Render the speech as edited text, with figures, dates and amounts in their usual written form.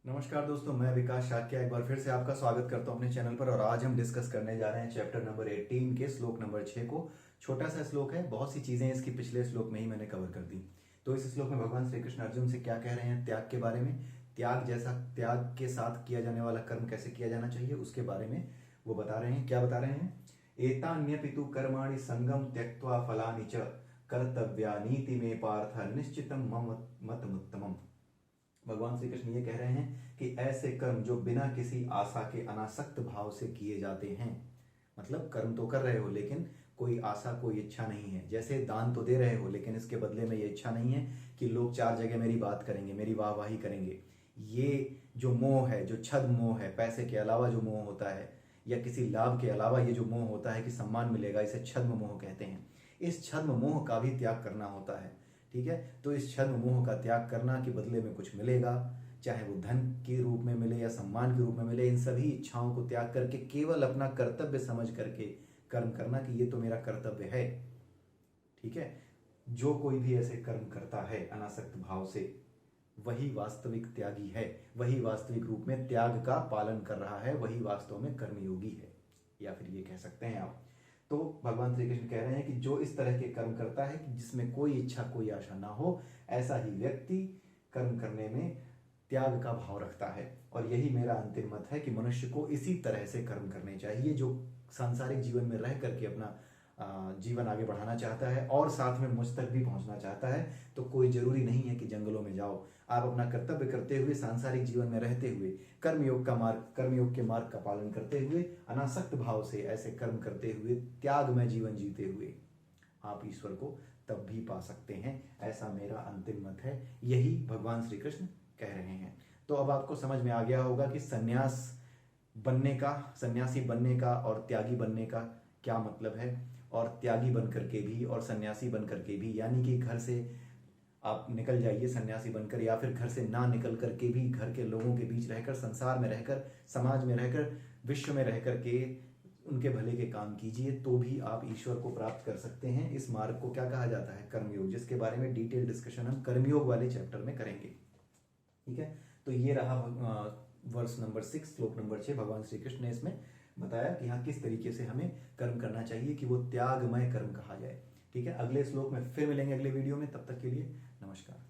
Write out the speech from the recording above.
नमस्कार दोस्तों, मैं विकास शाक्या एक बार फिर से आपका स्वागत करता हूं अपने चैनल पर। और आज हम डिस्कस करने जा रहे हैं चैप्टर नंबर 18 के श्लोक नंबर 6 को। छोटा सा श्लोक है, बहुत सी चीजें इसकी पिछले श्लोक में ही मैंने कवर कर दी। तो इस श्लोक में भगवान श्री कृष्ण अर्जुन से क्या कह रहे हैं, त्याग के बारे में, त्याग के साथ किया जाने वाला कर्म कैसे किया जाना चाहिए उसके बारे में वो बता रहे हैं। क्या बता रहे हैं? एतान्यपितु कर्माणि संगम त्यक्त्वा फलानि च कर्तव्यानीति में पार्थ निश्चितम मम मतमुत्तमम्। भगवान श्री कृष्ण ये कह रहे हैं कि ऐसे कर्म जो बिना किसी आशा के अनासक्त भाव से किए जाते हैं, मतलब कर्म तो कर रहे हो लेकिन कोई आशा कोई इच्छा नहीं है। जैसे दान तो दे रहे हो लेकिन इसके बदले में ये इच्छा नहीं है कि लोग चार जगह मेरी बात करेंगे, मेरी वाहवाही करेंगे। ये जो मोह है, जो छद्म मोह है, पैसे के अलावा जो मोह होता है या किसी लाभ के अलावा ये जो मोह होता है कि सम्मान मिलेगा, इसे छद्म मोह कहते हैं। इस छद्म मोह का भी त्याग करना होता है। ठीक है, तो इस छद्म मोह का त्याग करना कि बदले में कुछ मिलेगा, चाहे वो धन के रूप में मिले या सम्मान के रूप में मिले, इन सभी इच्छाओं को त्याग करके केवल अपना कर्तव्य समझ करके कर्म करना कि ये तो मेरा कर्तव्य है। ठीक है, जो कोई भी ऐसे कर्म करता है अनासक्त भाव से, वही वास्तविक त्यागी है, वही वास्तविक रूप में त्याग का पालन कर रहा है, वही वास्तव में कर्मयोगी है, या फिर ये कह सकते हैं आप। तो भगवान श्री कृष्ण कह रहे हैं कि जो इस तरह के कर्म करता है कि जिसमें कोई इच्छा कोई आशा ना हो, ऐसा ही व्यक्ति कर्म करने में त्याग का भाव रखता है। और यही मेरा अंतिम मत है कि मनुष्य को इसी तरह से कर्म करने चाहिए। जो सांसारिक जीवन में रह करके अपना जीवन आगे बढ़ाना चाहता है और साथ में मुझ तक भी पहुंचना चाहता है, तो कोई जरूरी नहीं है कि जंगलों में जाओ। आप अपना कर्तव्य करते हुए, सांसारिक जीवन में रहते हुए, कर्मयोग के मार्ग का पालन करते हुए, अनासक्त भाव से ऐसे कर्म करते हुए, त्यागमय जीवन जीते हुए आप ईश्वर को तब भी पा सकते हैं। ऐसा मेरा अंतिम मत है, यही भगवान श्री कृष्ण कह रहे हैं। तो अब आपको समझ में आ गया होगा कि सन्यासी बनने का और त्यागी बनने का क्या मतलब है। और त्यागी बन करके भी और सन्यासी बन करके भी, यानी कि घर से आप निकल जाइए सन्यासी बनकर, या फिर घर से ना निकल करके भी घर के लोगों के बीच रहकर, संसार में रहकर, समाज में रहकर, विश्व में रह करके उनके भले के काम कीजिए, तो भी आप ईश्वर को प्राप्त कर सकते हैं। इस मार्ग को क्या कहा जाता है? कर्मयोग, जिसके बारे में डिटेल डिस्कशन हम कर्मयोग वाले चैप्टर में करेंगे। ठीक है, तो ये रहा वर्ष नंबर 6, श्लोक नंबर 6। भगवान श्री कृष्ण ने इसमें बताया कि हाँ, किस तरीके से हमें कर्म करना चाहिए कि वो त्यागमय कर्म कहा जाए। ठीक है, अगले श्लोक में फिर मिलेंगे अगले वीडियो में। तब तक के लिए नमस्कार।